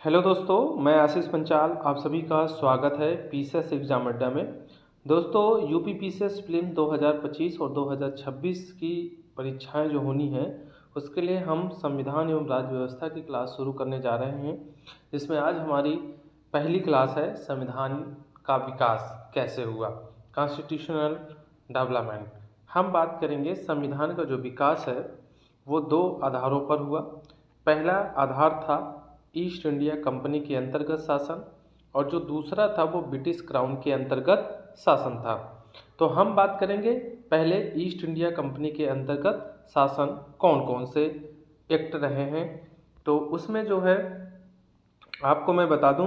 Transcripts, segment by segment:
Hello दोस्तों, मैं आशीष पंचाल। आप सभी का स्वागत है पीसीएस एग्जाम अड्डा में। दोस्तों, यूपी पीसीएस प्रीलिम 2025 और 2026 की परीक्षाएं जो होनी हैं, उसके लिए हम संविधान एवं राज्य व्यवस्था की क्लास शुरू करने जा रहे हैं, जिसमें आज हमारी पहली क्लास है संविधान का विकास कैसे हुआ, कॉन्स्टिट्यूशनल डेवलपमेंट। हम बात करेंगे संविधान का जो विकास है वो दो आधारों पर हुआ। पहला आधार था ईस्ट इंडिया कंपनी के अंतर्गत शासन, और जो दूसरा था वो ब्रिटिश क्राउन के अंतर्गत शासन था। तो हम बात करेंगे पहले ईस्ट इंडिया कंपनी के अंतर्गत शासन कौन कौन से एक्ट रहे हैं। तो उसमें जो है आपको मैं बता दूं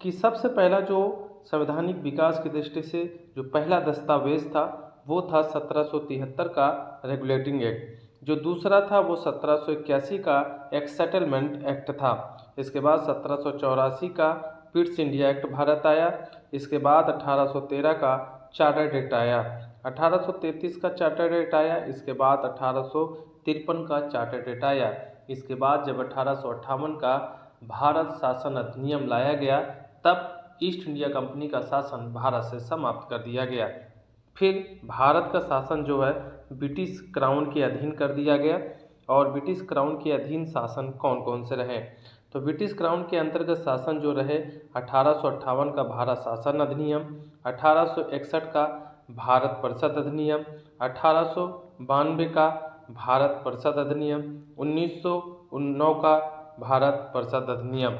कि सबसे पहला जो संवैधानिक विकास की दृष्टि से जो पहला दस्तावेज था वो था 1773 का रेगुलेटिंग एक्ट। जो दूसरा था वो 1781 का एक सेटलमेंट एक्ट था। इसके बाद 1784 का पिट्स इंडिया एक्ट भारत आया। इसके बाद 1813 का चार्टर्ड एक्ट आया, 1833 का चार्टर्ड एक्ट आया। इसके बाद 1853 का चार्टर्ड एक्ट आया। इसके बाद जब 1858 का भारत शासन अधिनियम लाया गया, तब ईस्ट इंडिया कंपनी का शासन भारत से समाप्त कर दिया गया। फिर भारत का शासन जो है ब्रिटिश क्राउन के अधीन कर दिया गया। और ब्रिटिश क्राउन के अधीन शासन कौन कौन से रहे, तो ब्रिटिश क्राउन के अंतर्गत शासन जो रहे 1858 का भारत शासन अधिनियम, 1861 का भारत परिषद अधिनियम, 1892 का भारत परिषद अधिनियम, 1909 का भारत परिषद अधिनियम।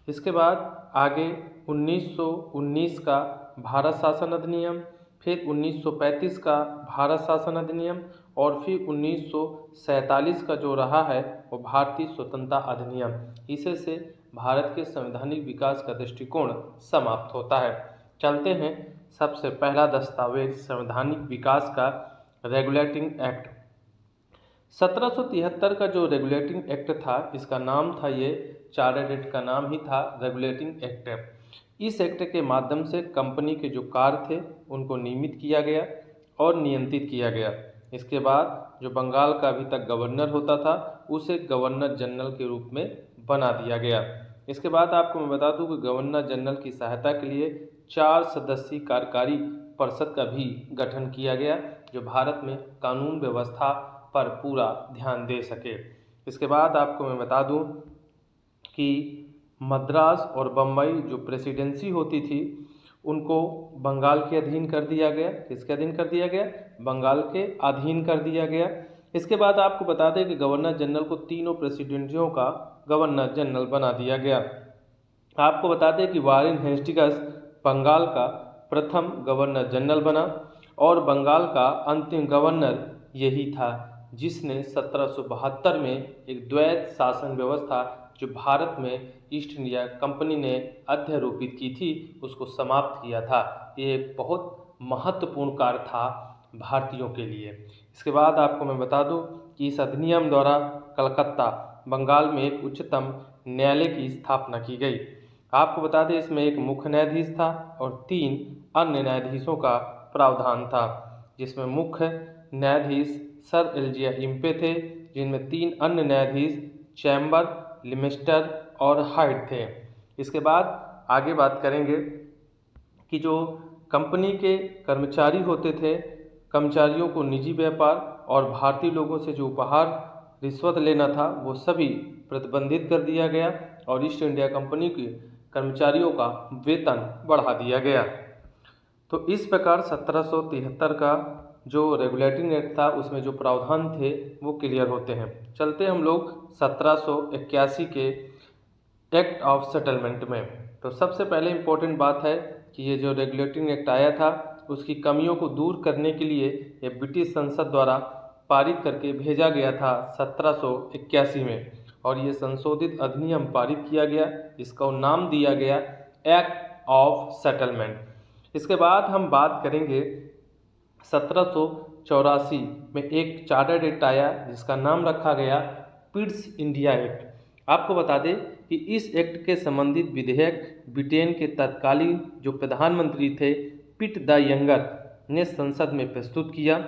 इसके बाद आगे 1919 का भारत शासन अधिनियम, फिर 1935 का भारत शासन अधिनियम, और फिर 1947 का जो रहा है वो भारतीय स्वतंत्रता अधिनियम। इसे से भारत के संवैधानिक विकास का दृष्टिकोण समाप्त होता है। चलते हैं सबसे पहला दस्तावेज संवैधानिक विकास का रेगुलेटिंग एक्ट। 1773 का जो रेगुलेटिंग एक्ट था, इसका नाम था, ये चार्टर्ड एक्ट का नाम ही था रेगुलेटिंग एक्ट। इस एक्ट के माध्यम से कंपनी के जो कार्य थे उनको नियमित किया गया और नियंत्रित किया गया। इसके बाद जो बंगाल का अभी तक गवर्नर होता था उसे गवर्नर जनरल के रूप में बना दिया गया। इसके बाद आपको मैं बता दूं कि गवर्नर जनरल की सहायता के लिए 4 सदस्यीय कार्यकारी परिषद का भी गठन किया गया, जो भारत में कानून व्यवस्था पर पूरा ध्यान दे सके। इसके बाद आपको मैं बता दूं कि मद्रास और बम्बई जो प्रेसिडेंसी होती थी उनको बंगाल के अधीन कर दिया गया। किसके अधीन कर दिया गया? बंगाल के अधीन कर दिया गया। इसके बाद आपको बता दें कि गवर्नर जनरल को तीनों प्रेसिडेंसियों का गवर्नर जनरल बना दिया गया। आपको बता दें कि वारेन हेस्टिंग्स बंगाल का प्रथम गवर्नर जनरल बना, और बंगाल का अंतिम गवर्नर यही था जिसने 1772 में एक द्वैत शासन व्यवस्था जो भारत में ईस्ट इंडिया कंपनी ने अध्यारोपित की थी उसको समाप्त किया था। ये एक बहुत महत्वपूर्ण कार्य था भारतीयों के लिए। इसके बाद आपको मैं बता दूं कि इस अधिनियम द्वारा कलकत्ता बंगाल में एक उच्चतम न्यायालय की स्थापना की गई। आपको बता दें इसमें एक मुख्य न्यायाधीश था और 3 अन्य न्यायाधीशों का प्रावधान था, जिसमें मुख्य न्यायाधीश सर एलिजिया इम्पे थे, जिनमें 3 अन्य न्यायाधीश चैम्बर, लिमिस्टर और हाइड थे। इसके बाद आगे बात करेंगे कि जो कंपनी के कर्मचारी होते थे, कर्मचारियों को निजी व्यापार और भारतीय लोगों से जो उपहार रिश्वत लेना था वो सभी प्रतिबंधित कर दिया गया, और ईस्ट इंडिया कंपनी के कर्मचारियों का वेतन बढ़ा दिया गया। तो इस प्रकार 1773 का जो रेगुलेटिंग एक्ट था उसमें जो प्रावधान थे वो क्लियर होते हैं। चलते हम लोग 1781 के एक्ट ऑफ सेटलमेंट में। तो सबसे पहले इम्पोर्टेंट बात है कि ये जो रेगुलेटिंग एक्ट आया था उसकी कमियों को दूर करने के लिए ये ब्रिटिश संसद द्वारा पारित करके भेजा गया था 1781 में, और ये संशोधित अधिनियम पारित किया गया, जिसका नाम दिया गया एक्ट ऑफ सेटलमेंट। इसके बाद हम बात करेंगे 1784 में एक चार्टर्ड एक्ट आया जिसका नाम रखा गया पिट्स इंडिया एक्ट। आपको बता दें कि इस एक्ट के संबंधित विधेयक ब्रिटेन के तत्कालीन जो प्रधानमंत्री थे पिट द यंगर ने संसद में प्रस्तुत किया,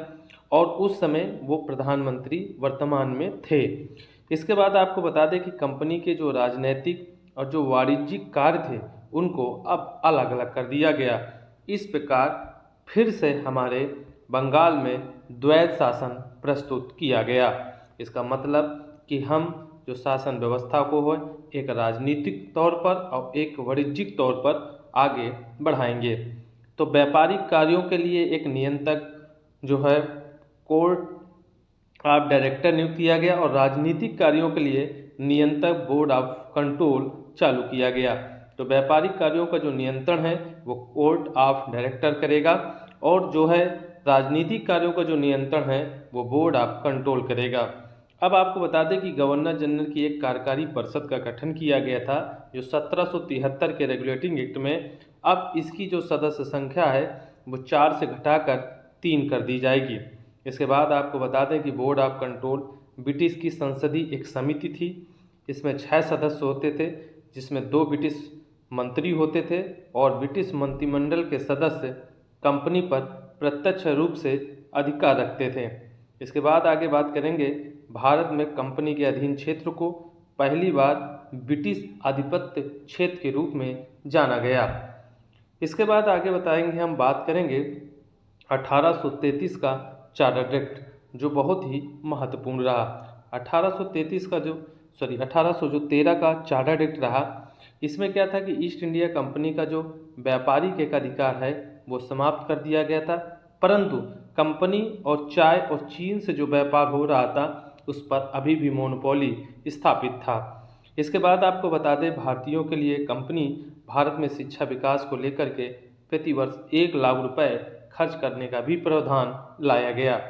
और उस समय वो प्रधानमंत्री वर्तमान में थे। इसके बाद आपको बता दें कि कंपनी के जो राजनैतिक और जो वाणिज्यिक कार्य थे उनको अब अलग अलग कर दिया गया। इस प्रकार फिर से हमारे बंगाल में द्वैध शासन प्रस्तुत किया गया। इसका मतलब कि हम जो शासन व्यवस्था को है एक राजनीतिक तौर पर और एक वाणिज्यिक तौर पर आगे बढ़ाएंगे। तो व्यापारिक कार्यों के लिए एक नियंत्रक जो है कोर्ट ऑफ डायरेक्टर नियुक्त किया गया और राजनीतिक कार्यों के लिए नियंत्रक बोर्ड ऑफ कंट्रोल चालू किया गया। तो व्यापारिक कार्यों का जो नियंत्रण है वो कोर्ट ऑफ डायरेक्टर करेगा और जो है राजनीतिक कार्यों का जो नियंत्रण है वो बोर्ड ऑफ कंट्रोल करेगा। अब आपको बता दें कि गवर्नर जनरल की एक कार्यकारी परिषद का गठन किया गया था जो 1773 के रेगुलेटिंग एक्ट में अब इसकी जो सदस्य संख्या है वो 4 से घटाकर 3 कर दी जाएगी। इसके बाद आपको बता दें कि बोर्ड ऑफ कंट्रोल ब्रिटिश की संसदीय एक समिति थी। इसमें 6 सदस्य होते थे जिसमें 2 ब्रिटिश मंत्री होते थे और ब्रिटिश मंत्रिमंडल के सदस्य कंपनी पर प्रत्यक्ष रूप से अधिकार रखते थे। इसके बाद आगे बात करेंगे भारत में कंपनी के अधीन क्षेत्र को पहली बार ब्रिटिश आधिपत्य क्षेत्र के रूप में जाना गया। इसके बाद आगे बताएंगे हम बात करेंगे 1833 का चार्टर एक्ट जो बहुत ही महत्वपूर्ण रहा। 1813 का चार्टर एक्ट रहा। इसमें क्या था कि ईस्ट इंडिया कंपनी का जो व्यापारिक एक अधिकार है वो समाप्त कर दिया गया था, परंतु कंपनी और चाय और चीन से जो व्यापार हो रहा था उस पर अभी भी मोनोपोली स्थापित था। इसके बाद आपको बता दें भारतीयों के लिए कंपनी भारत में शिक्षा विकास को लेकर के प्रति वर्ष 1 लाख रुपए खर्च करने का भी प्रावधान लाया गया।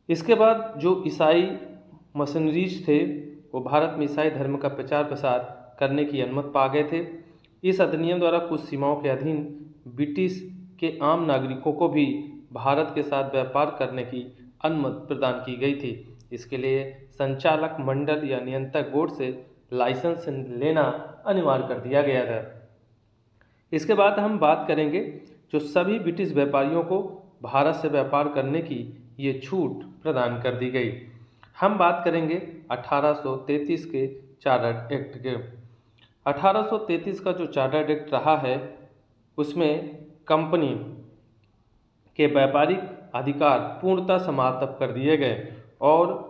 इसके बाद जो ईसाई मशीनरीज थे वो भारत में ईसाई धर्म का प्रचार प्रसार करने की अनुमति पा गए थे। इस अधिनियम द्वारा कुछ सीमाओं के अधीन ब्रिटिश के आम नागरिकों को भी भारत के साथ व्यापार करने की अनुमति प्रदान की गई थी। इसके लिए संचालक मंडल या नियंत्रक बोर्ड से लाइसेंस लेना अनिवार्य कर दिया गया था। इसके बाद हम बात करेंगे जो सभी ब्रिटिश व्यापारियों को भारत से व्यापार करने की ये छूट प्रदान कर दी गई। हम बात करेंगे 1833 के चार्टर एक्ट के। 1833 का जो चार्टर एक्ट रहा है उसमें कंपनी के व्यापारिक अधिकार पूर्णतः समाप्त कर दिए गए और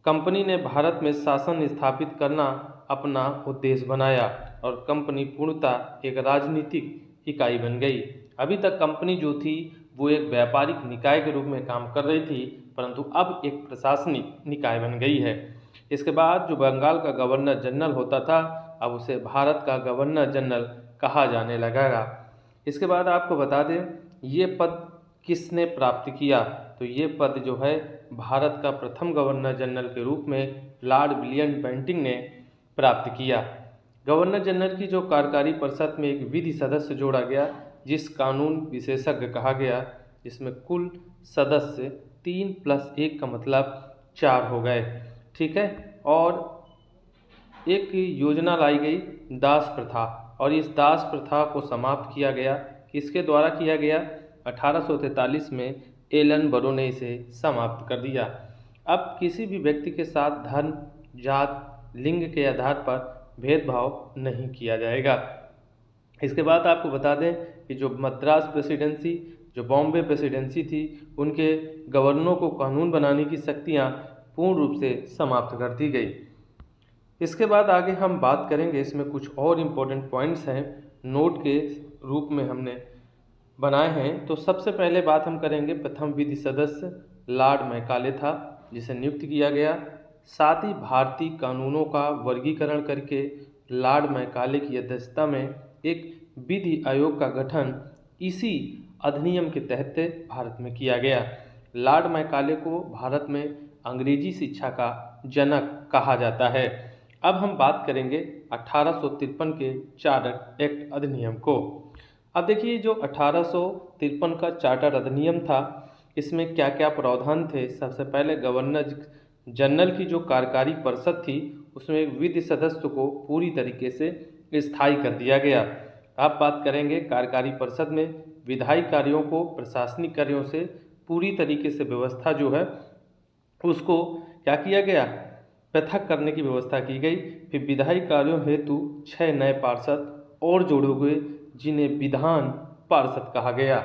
कंपनी ने भारत में शासन स्थापित करना अपना उद्देश्य बनाया और कंपनी पूर्णतः एक राजनीतिक इकाई बन गई। अभी तक कंपनी जो थी वो एक व्यापारिक निकाय के रूप में काम कर रही थी, परंतु अब एक प्रशासनिक निकाय बन गई है। इसके बाद जो बंगाल का गवर्नर जनरल होता था अब उसे भारत का गवर्नर जनरल कहा जाने लगेगा। इसके बाद आपको बता दें ये पद किसने प्राप्त किया, तो ये पद जो है भारत का प्रथम गवर्नर जनरल के रूप में लॉर्ड विलियम बेंटिंक ने प्राप्त किया। गवर्नर जनरल की जो कार्यकारी परिषद में एक विधि सदस्य जोड़ा गया जिस कानून विशेषज्ञ कहा गया, जिसमें कुल सदस्य 3+1 का मतलब 4 हो गए। ठीक है, और एक योजना लाई गई दास प्रथा और इस दास प्रथा को समाप्त किया गया। किसके द्वारा किया गया? 1843 में एलन बरो ने इसे समाप्त कर दिया। अब किसी भी व्यक्ति के साथ धर्म, जात, लिंग के आधार पर भेदभाव नहीं किया जाएगा। इसके बाद आपको बता दें कि जो मद्रास प्रेसिडेंसी, जो बॉम्बे प्रेसिडेंसी थी, उनके गवर्नरों को कानून बनाने की शक्तियाँ पूर्ण रूप से समाप्त कर दी गई। इसके बाद आगे हम बात करेंगे, इसमें कुछ और इम्पोर्टेंट पॉइंट्स हैं नोट के रूप में हमने बनाए हैं। तो सबसे पहले बात हम करेंगे प्रथम विधि सदस्य लॉर्ड मैकाले था जिसे नियुक्त किया गया। साथ ही भारतीय कानूनों का वर्गीकरण करके लॉर्ड मैकाले की अध्यक्षता में एक विधि आयोग का गठन इसी अधिनियम के तहत भारत में किया गया। लॉर्ड मैकाले को भारत में अंग्रेजी शिक्षा का जनक कहा जाता है। अब हम बात करेंगे 1853 के चार्टर एक्ट अधिनियम को। अब देखिए जो 1853 का चार्टर अधिनियम था इसमें क्या क्या प्रावधान थे। सबसे पहले गवर्नर जनरल की जो कार्यकारी परिषद थी उसमें विधि सदस्य को पूरी तरीके से स्थायी कर दिया गया। आप बात करेंगे कार्यकारी परिषद में विधायी कार्यों को प्रशासनिक कार्यों से पूरी तरीके से व्यवस्था जो है उसको क्या किया गया, पृथक करने की व्यवस्था की गई। फिर विधायी कार्यों हेतु 6 नए पार्षद और जोड़े गए, जिन्हें विधान पार्षद कहा गया।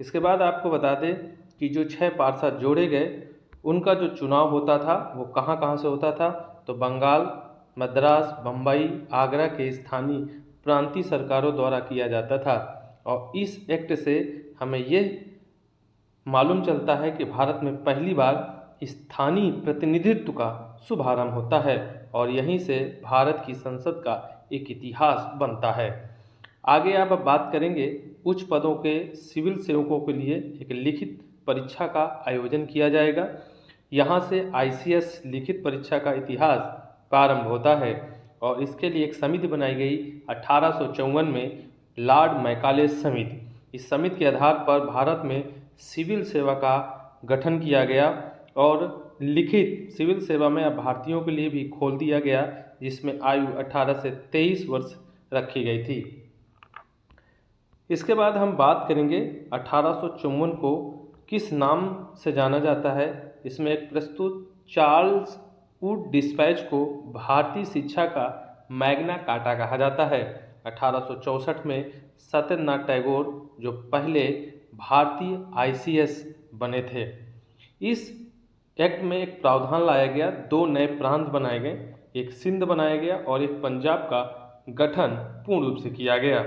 इसके बाद आपको बता दें कि जो 6 पार्षद जोड़े गए, उनका जो चुनाव होता था वो कहाँ कहाँ से होता था, तो बंगाल, मद्रास, बम्बई, आगरा के स्थानीय प्रांतीय सरकारों द्वारा किया जाता था। और इस एक्ट से हमें यह मालूम चलता है कि भारत में पहली बार स्थानीय प्रतिनिधित्व का शुभारंभ होता है और यहीं से भारत की संसद का एक इतिहास बनता है। आगे आप अब बात करेंगे उच्च पदों के सिविल सेवकों के लिए एक लिखित परीक्षा का आयोजन किया जाएगा। यहाँ से ICS लिखित परीक्षा का इतिहास प्रारंभ होता है और इसके लिए एक समिति बनाई गई 1854 में, लॉर्ड मैकाले समिति। इस समिति के आधार पर भारत में सिविल सेवा का गठन किया गया और लिखित सिविल सेवा में अब भारतीयों के लिए भी खोल दिया गया, जिसमें आयु 18 से 23 वर्ष रखी गई थी। इसके बाद हम बात करेंगे 1854 को किस नाम से जाना जाता है। इसमें एक प्रस्तुत चार्ल्स वुड डिस्पैच को भारतीय शिक्षा का मैग्ना कार्टा कहा जाता है। 1864 में सत्येंद्रनाथ टैगोर जो पहले भारतीय ICS बने थे। इस एक्ट में एक प्रावधान लाया गया, 2 नए प्रांत बनाए गए, एक सिंध बनाया गया और एक पंजाब का गठन पूर्ण रूप से किया गया।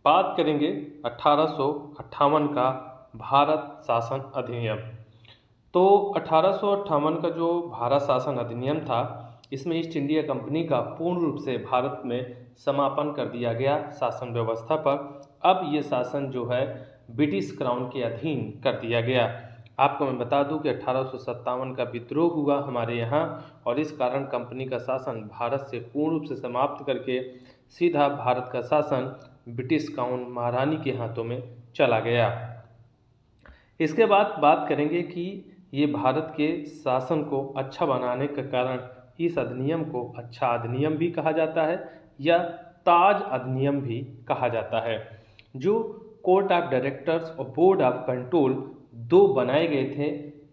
बात करेंगे 1858 का भारत शासन अधिनियम। तो 1858 का जो भारत शासन अधिनियम था, इसमें ईस्ट इंडिया कंपनी का पूर्ण रूप से भारत में समापन कर दिया गया शासन व्यवस्था पर। अब ये शासन जो है ब्रिटिश क्राउन के अधीन कर दिया गया। आपको मैं बता दूं कि 1857 का विद्रोह हुआ हमारे यहाँ और इस कारण कंपनी का शासन भारत से पूर्ण रूप से समाप्त करके सीधा भारत का शासन ब्रिटिश क्राउन महारानी के हाथों में चला गया। इसके बाद बात करेंगे कि ये भारत के शासन को अच्छा बनाने के कारण इस अधिनियम को अच्छा अधिनियम भी कहा जाता है या ताज अधिनियम भी कहा जाता है। जो कोर्ट ऑफ डायरेक्टर्स और बोर्ड ऑफ कंट्रोल 2 बनाए गए थे,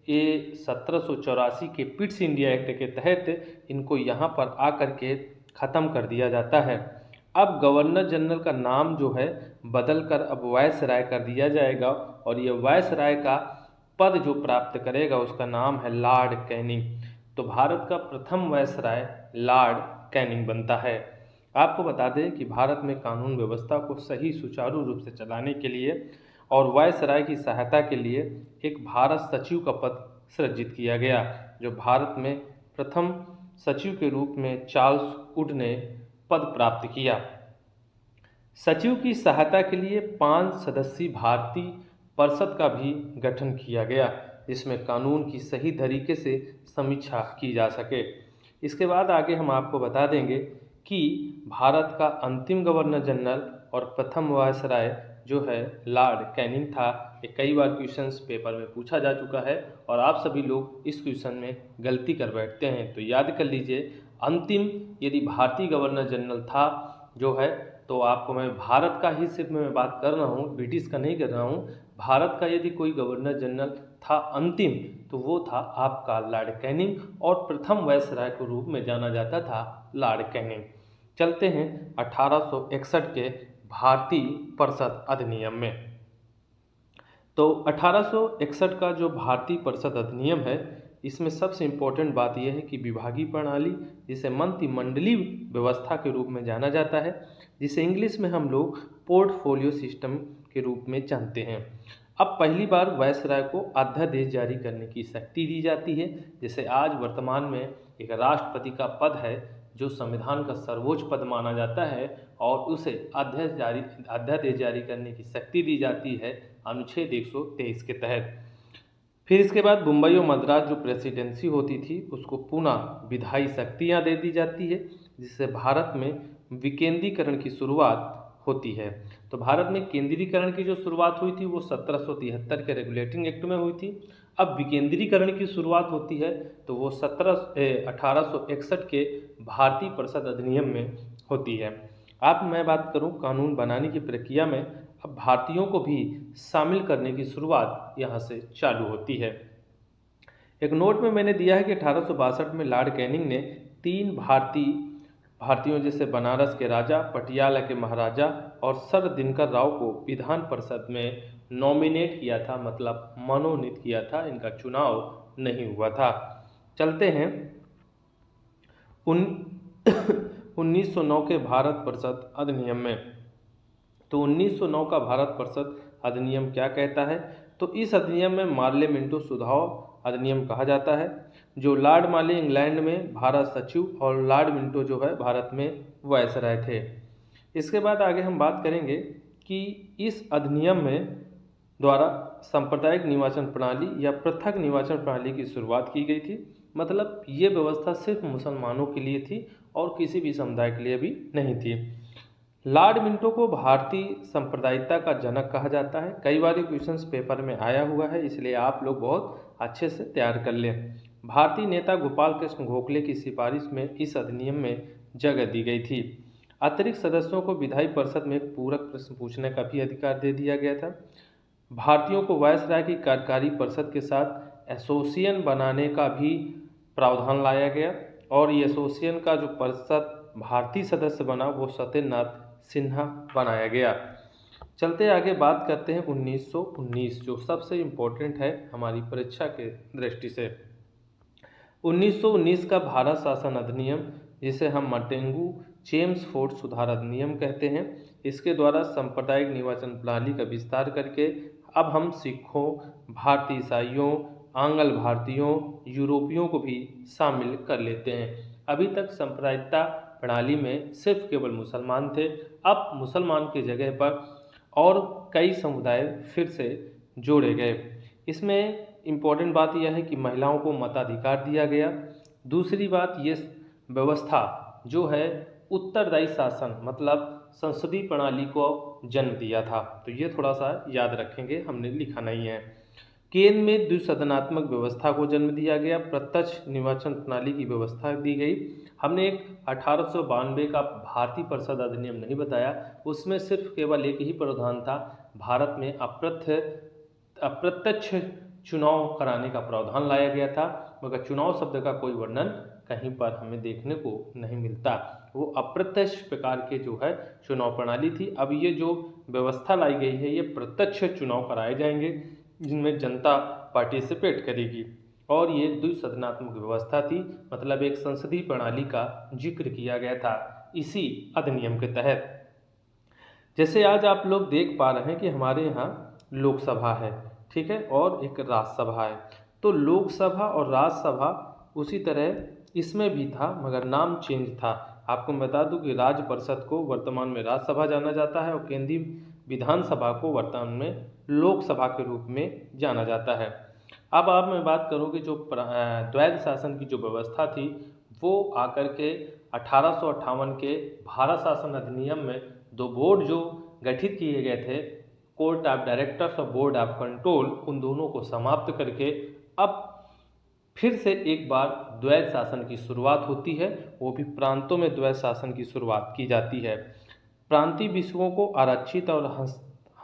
ये 1784 के पिट्स इंडिया एक्ट के तहत इनको यहाँ पर आकर के ख़त्म कर दिया जाता है। अब गवर्नर जनरल का नाम जो है बदलकर अब वायसराय कर दिया जाएगा और ये वायसराय का पद जो प्राप्त करेगा उसका नाम है लॉर्ड कैनिंग। तो भारत का प्रथम वायसराय लॉर्ड कैनिंग बनता है। आपको बता दें कि भारत में कानून व्यवस्था को सही सुचारू रूप से चलाने के लिए और वायसराय की सहायता के लिए एक भारत सचिव का पद सृजित किया गया, जो भारत में प्रथम सचिव के रूप में चार्ल्स वुड ने पद प्राप्त किया। सचिव की सहायता के लिए 5 सदस्यीय भारतीय परिषद का भी गठन किया गया, जिसमें कानून की सही तरीके से समीक्षा की जा सके। इसके बाद आगे हम आपको बता देंगे कि भारत का अंतिम गवर्नर जनरल और प्रथम वायसराय जो है लॉर्ड कैनिंग था। ये कई बार क्वेश्चंस पेपर में पूछा जा चुका है और आप सभी लोग इस क्वेश्चन में गलती कर बैठते हैं, तो याद कर लीजिए अंतिम यदि भारतीय गवर्नर जनरल था जो है, तो आपको मैं भारत का ही सिर्फ मैं बात कर रहा हूँ, ब्रिटिश का नहीं कर रहा हूँ। भारत का यदि कोई गवर्नर जनरल था अंतिम, तो वो था आपका लॉर्ड कैनिंग और प्रथम वायसराय के रूप में जाना जाता था लॉर्ड कैनिंग। चलते हैं 1861 के भारतीय परिषद अधिनियम में। तो 1861 का जो भारतीय परिषद अधिनियम है, इसमें सबसे इम्पोर्टेंट बात यह है कि विभागीय प्रणाली, जिसे मंत्रिमंडलीय व्यवस्था के रूप में जाना जाता है, जिसे इंग्लिश में हम लोग पोर्टफोलियो सिस्टम के रूप में जानते हैं। अब पहली बार वायसराय को अध्यादेश जारी करने की शक्ति दी जाती है, जैसे आज वर्तमान में एक राष्ट्रपति का पद है जो संविधान का सर्वोच्च पद माना जाता है और उसे अध्यादेश जारी करने की शक्ति दी जाती है अनुच्छेद 123 के तहत। फिर इसके बाद मुंबई और मद्रास जो प्रेसिडेंसी होती थी उसको पुनः विधायी शक्तियाँ दे दी जाती है, जिससे भारत में विकेंद्रीकरण की शुरुआत होती है। तो भारत में केंद्रीकरण की जो शुरुआत हुई थी वो 1773 के रेगुलेटिंग एक्ट में हुई थी। अब विकेंद्रीकरण की शुरुआत होती है तो वो 1861 के भारतीय परिषद अधिनियम में होती है। मैं बात करूं कानून बनाने की प्रक्रिया में, अब भारतीयों को भी शामिल करने की शुरुआत यहाँ से चालू होती है। एक नोट में मैंने दिया है कि 1862 में लॉर्ड कैनिंग ने 3 भारतीयों जैसे बनारस के राजा, पटियाला के महाराजा और सर दिनकर राव को विधान परिषद में नॉमिनेट किया था, मतलब मनोनीत किया था। इनका चुनाव नहीं हुआ था। चलते हैं 1909 के भारत परिषद अधिनियम में। तो 1909 का भारत परिषद अधिनियम क्या कहता है? तो इस अधिनियम में मार्ले मिंटो सुझाव अधिनियम कहा जाता है। जो लॉर्ड मार्ले इंग्लैंड में भारत सचिव और लॉर्ड मिंटो जो है भारत में वायसराय थे। इसके बाद आगे हम बात करेंगे कि इस अधिनियम में द्वारा सांप्रदायिक निर्वाचन प्रणाली या पृथक निर्वाचन प्रणाली की शुरुआत की गई थी। मतलब ये व्यवस्था सिर्फ मुसलमानों के लिए थी और किसी भी समुदाय के लिए भी नहीं थी। लॉर्ड मिंटो को भारतीय सांप्रदायिकता का जनक कहा जाता है। कई बार क्वेश्चंस पेपर में आया हुआ है, इसलिए आप लोग बहुत अच्छे से तैयार कर लें। भारतीय नेता गोपाल कृष्ण गोखले की सिफारिश में इस अधिनियम में जगह दी गई थी। अतिरिक्त सदस्यों को विधायी परिषद में एक पूरक प्रश्न पूछने का भी अधिकार दे दिया गया था। भारतीयों को वायसराय की कार्यकारी परिषद के साथ एसोसिएशन बनाने का भी प्रावधान लाया गया और ये एसोसिएशन का जो परिषद भारतीय सदस्य बना वो सत्यनाथ सिन्हा बनाया गया। चलते आगे बात करते हैं 1919, जो सबसे इम्पोर्टेंट है हमारी परीक्षा के दृष्टि से। 1919 का भारत शासन अधिनियम, जिसे हम मटेंगू चेम्सफोर्ड सुधार अधिनियम कहते हैं, इसके द्वारा सांप्रदायिक निर्वाचन प्रणाली का विस्तार करके अब हम सिखों, भारतीय ईसाइयों, आंग्ल भारतीयों, यूरोपियों को भी शामिल कर लेते हैं। अभी तक सांप्रदायिकता प्रणाली में सिर्फ केवल मुसलमान थे। अब मुसलमान की जगह पर और कई समुदाय फिर से जोड़े गए। इसमें इम्पोर्टेंट बात यह है कि महिलाओं को मताधिकार दिया गया। दूसरी बात, ये व्यवस्था जो है उत्तरदायी शासन मतलब संसदीय प्रणाली को जन्म दिया था। तो ये थोड़ा सा याद रखेंगे, हमने लिखा नहीं है। केंद्र में द्विसदनात्मक व्यवस्था को जन्म दिया गया। प्रत्यक्ष निर्वाचन प्रणाली की व्यवस्था दी गई। हमने एक 1892 का भारतीय परिषद अधिनियम नहीं बताया, उसमें सिर्फ केवल एक ही प्रावधान था, भारत में अप्रत्यक्ष चुनाव कराने का प्रावधान लाया गया था, मगर चुनाव शब्द का कोई वर्णन कहीं पर हमें देखने को नहीं मिलता। वो अप्रत्यक्ष प्रकार के जो है चुनाव प्रणाली थी। अब ये जो व्यवस्था लाई गई है, ये प्रत्यक्ष चुनाव कराए जाएंगे जिनमें जनता पार्टिसिपेट करेगी और ये द्विसदनात्मक व्यवस्था थी, मतलब एक संसदीय प्रणाली का जिक्र किया गया था इसी अधिनियम के तहत। जैसे आज आप लोग देख पा रहे हैं कि हमारे यहाँ लोकसभा है, ठीक है, और एक राज्यसभा है। तो लोकसभा और राज्यसभा उसी तरह इसमें भी था, मगर नाम चेंज था। आपको बता दूं कि राज्य परिषद को वर्तमान में राज्यसभा जाना जाता है और केंद्रीय विधानसभा को वर्तमान में लोकसभा के रूप में जाना जाता है। अब आप मैं बात करूँ कि जो द्वैध शासन की जो व्यवस्था थी वो आकर के 1858 के भारत शासन अधिनियम में दो बोर्ड जो गठित किए गए थे, कोर्ट ऑफ डायरेक्टर्स और बोर्ड ऑफ कंट्रोल, उन दोनों को समाप्त करके अब फिर से एक बार द्वैध शासन की शुरुआत होती है। वो भी प्रांतों में द्वैध शासन की शुरुआत की जाती है। प्रांतीय विषयों को आरक्षित और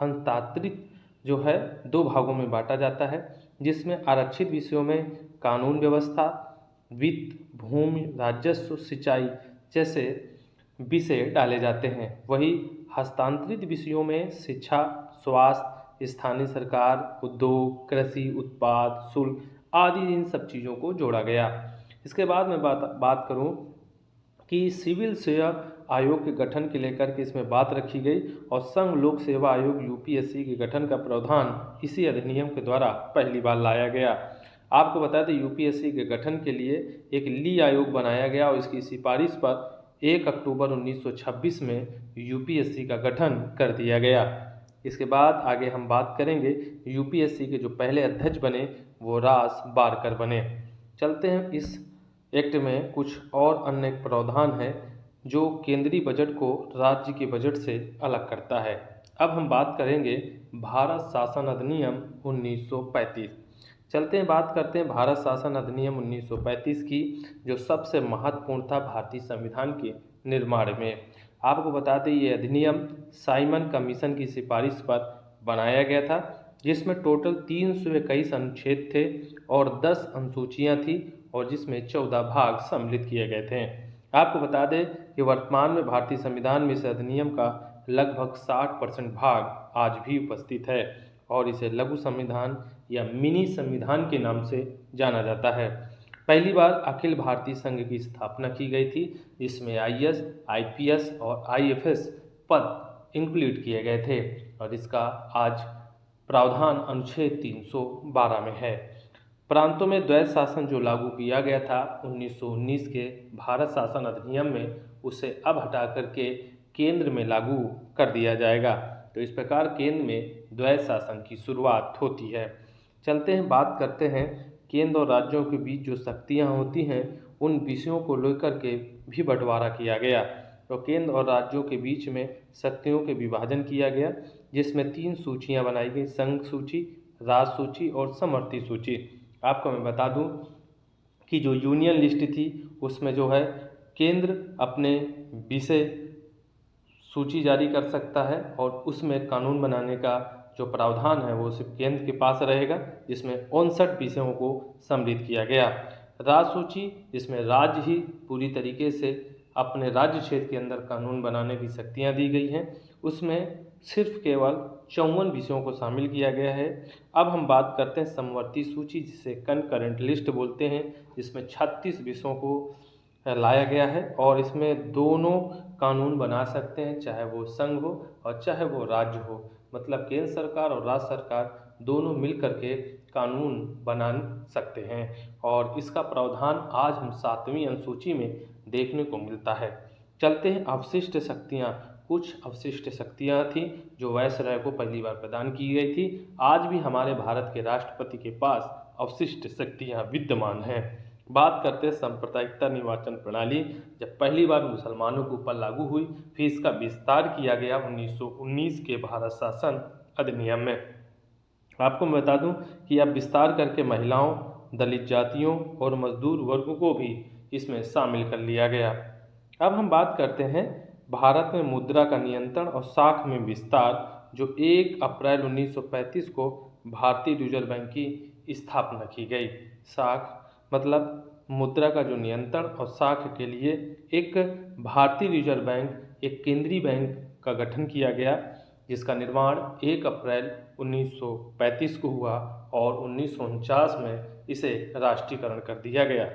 हस्तांतरित जो है दो भागों में बांटा जाता है, जिसमें आरक्षित विषयों में कानून व्यवस्था, वित्त, भूमि, राजस्व, सिंचाई जैसे विषय डाले जाते हैं। वही हस्तांतरित विषयों में शिक्षा, स्वास्थ्य, स्थानीय सरकार, उद्योग, कृषि उत्पाद, शुल्क आदि इन सब चीज़ों को जोड़ा गया। इसके बाद मैं बात करूं कि सिविल सेवा आयोग के गठन के लेकर के इसमें बात रखी गई और संघ लोक सेवा आयोग यूपीएससी के गठन का प्रावधान इसी अधिनियम के द्वारा पहली बार लाया गया। आपको बता दें यूपीएससी के गठन के लिए एक ली आयोग बनाया गया और इसकी सिफारिश पर 1 अक्टूबर 1926 में यूपीएससी का गठन कर दिया गया। इसके बाद आगे हम बात करेंगे यूपीएससी के जो पहले अध्यक्ष बने वो रास बारकर बने। चलते हैं इस एक्ट में कुछ और अन्य प्रावधान है जो केंद्रीय बजट को राज्य के बजट से अलग करता है। अब हम बात करेंगे भारत शासन अधिनियम 1935। चलते हैं बात करते हैं भारत शासन अधिनियम 1935 की, जो सबसे महत्वपूर्ण था भारतीय संविधान के निर्माण में। आपको बता दें ये अधिनियम साइमन कमीशन की सिफारिश पर बनाया गया था। जिसमें टोटल 321 अनुच्छेद थे और 10 अनुसूचियां थी और जिसमें 14 भाग सम्मिलित किए गए थे। आपको बता दें कि वर्तमान में भारतीय संविधान में इस अधिनियम का लगभग 60% भाग आज भी उपस्थित है और इसे लघु संविधान या मिनी संविधान के नाम से जाना जाता है। पहली बार अखिल भारतीय संघ की स्थापना की गई थी, जिसमें आईएएस, आईपीएस और आईएफएस पद इंक्लूड किए गए थे और इसका आज प्रावधान अनुच्छेद 312 में है। प्रांतों में द्वैत शासन जो लागू किया गया था 1919 के भारत शासन अधिनियम में, उसे अब हटा करके केंद्र में लागू कर दिया जाएगा। तो इस प्रकार केंद्र में द्वैत शासन की शुरुआत होती है। चलते हैं, बात करते हैं केंद्र और राज्यों के बीच जो शक्तियां होती हैं उन विषयों को लेकर के भी बंटवारा किया गया। तो केंद्र और राज्यों के बीच में शक्तियों के विभाजन किया गया, जिसमें 3 सूचियां बनाई गई, संघ सूची, राज सूची और समवर्ती सूची। आपको मैं बता दूं कि जो यूनियन लिस्ट थी उसमें जो है केंद्र अपने विषय सूची जारी कर सकता है और उसमें कानून बनाने का जो प्रावधान है वो सिर्फ केंद्र के पास रहेगा, जिसमें 59 विषयों को सम्मिलित किया गया। राज सूची, जिसमें राज्य ही पूरी तरीके से अपने राज्य क्षेत्र के अंदर कानून बनाने की शक्तियां दी गई हैं, उसमें सिर्फ केवल 54 विषयों को शामिल किया गया है। अब हम बात करते हैं समवर्ती सूची, जिसे कंकरेंट लिस्ट बोलते हैं, जिसमें 36 विषयों को लाया गया है और इसमें दोनों कानून बना सकते हैं, चाहे वो संघ हो और चाहे वो राज्य हो। मतलब केंद्र सरकार और राज्य सरकार दोनों मिल करके कानून बना सकते हैं और इसका प्रावधान आज हम 7वीं अनुसूची में देखने को मिलता है। चलते हैं अवशिष्ट शक्तियाँ। कुछ अवशिष्ट शक्तियाँ थी जो वायसराय को पहली बार प्रदान की गई थी। आज भी हमारे भारत के राष्ट्रपति के पास अवशिष्ट शक्तियाँ विद्यमान हैं। बात करते हैं सांप्रदायिकता निर्वाचन प्रणाली। जब पहली बार मुसलमानों के ऊपर लागू हुई, फिर इसका विस्तार किया गया 1919 के भारत शासन अधिनियम में। आपको मैं बता दूं कि अब विस्तार करके महिलाओं, दलित जातियों और मजदूर वर्गों को भी इसमें शामिल कर लिया गया। अब हम बात करते हैं भारत में मुद्रा का नियंत्रण और साख में विस्तार, जो 1 अप्रैल 1935 को भारतीय रिजर्व बैंक की स्थापना की गई। साख मतलब मुद्रा का जो नियंत्रण और साख के लिए एक भारतीय रिजर्व बैंक, एक केंद्रीय बैंक का गठन किया गया, जिसका निर्माण 1 अप्रैल 1935 को हुआ और 1949 में इसे राष्ट्रीयकरण कर दिया गया।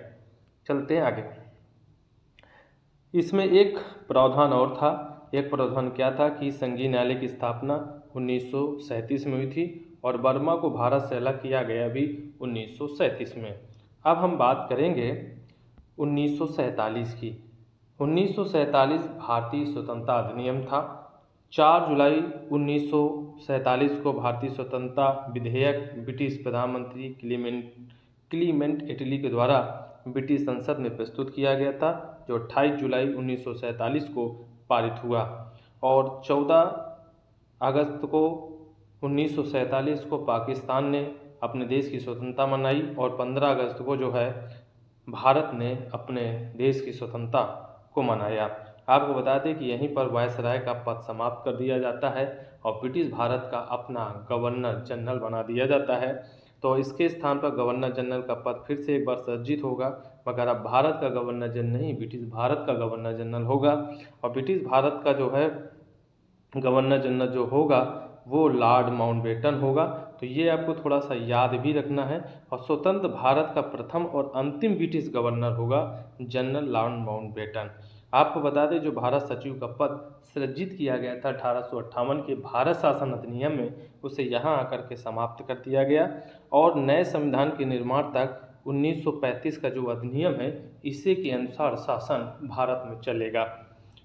चलते हैं आगे। इसमें एक प्रावधान और था। एक प्रावधान क्या था कि संघीय न्यायालय की स्थापना 1937 में हुई थी और बर्मा को भारत से अलग किया गया भी 1937 में। अब हम बात करेंगे 1947 की। 1947 भारतीय स्वतंत्रता अधिनियम था। 4 जुलाई 1947 को भारतीय स्वतंत्रता विधेयक ब्रिटिश प्रधानमंत्री क्लीमेंट एटली के द्वारा ब्रिटिश संसद में प्रस्तुत किया गया था, जो 28 जुलाई 1947 को पारित हुआ और 14 अगस्त को 1947 को पाकिस्तान ने अपने देश की स्वतंत्रता मनाई और 15 अगस्त को जो है भारत ने अपने देश की स्वतंत्रता को मनाया। आपको बता दें कि यहीं पर वायसराय का पद समाप्त कर दिया जाता है और ब्रिटिश भारत का अपना गवर्नर जनरल बना दिया जाता है। तो इसके स्थान पर गवर्नर जनरल का पद फिर से एक बार सृजित होगा, मगर अब भारत का गवर्नर जनरल नहीं, ब्रिटिश भारत का गवर्नर जनरल होगा और ब्रिटिश भारत का जो है गवर्नर जनरल जो होगा वो लॉर्ड माउंटबेटन होगा। तो ये आपको थोड़ा सा याद भी रखना है। और स्वतंत्र भारत का प्रथम और अंतिम ब्रिटिश गवर्नर होगा जनरल लॉर्ड माउंटबेटन। आपको बता दें जो भारत सचिव का पद सृजित किया गया था 1858 के भारत शासन अधिनियम में, उसे यहाँ आकर के समाप्त कर दिया गया और नए संविधान के निर्माण तक 1935 का जो अधिनियम है इसी के अनुसार शासन भारत में चलेगा।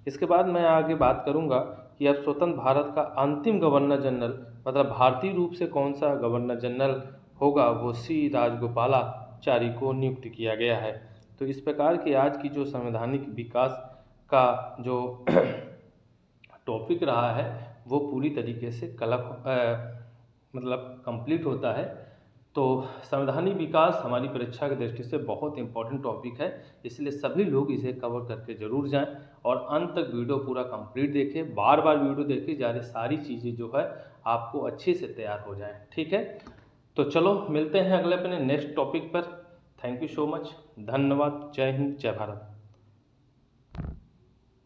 इसके बाद मैं आगे बात करूंगा कि अब स्वतंत्र भारत का अंतिम गवर्नर जनरल, मतलब भारतीय रूप से कौन सा गवर्नर जनरल होगा, वो सी राजगोपालाचारी को नियुक्त किया गया है। तो इस प्रकार की आज की जो संवैधानिक विकास का जो टॉपिक रहा है वो पूरी तरीके से मतलब कंप्लीट होता है। तो संवैधानिक विकास हमारी परीक्षा की दृष्टि से बहुत इंपॉर्टेंट टॉपिक है, इसलिए सभी लोग इसे कवर करके जरूर जाएं और अंत तक वीडियो पूरा कंप्लीट देखें। बार बार वीडियो देखिए, ज़्यादा सारी चीज़ें जो है आपको अच्छे से तैयार हो जाएं। ठीक है, तो चलो मिलते हैं अगले अपने नेक्स्ट टॉपिक पर। थैंक यू सो मच, धन्यवाद, जय हिंद, जय भारत।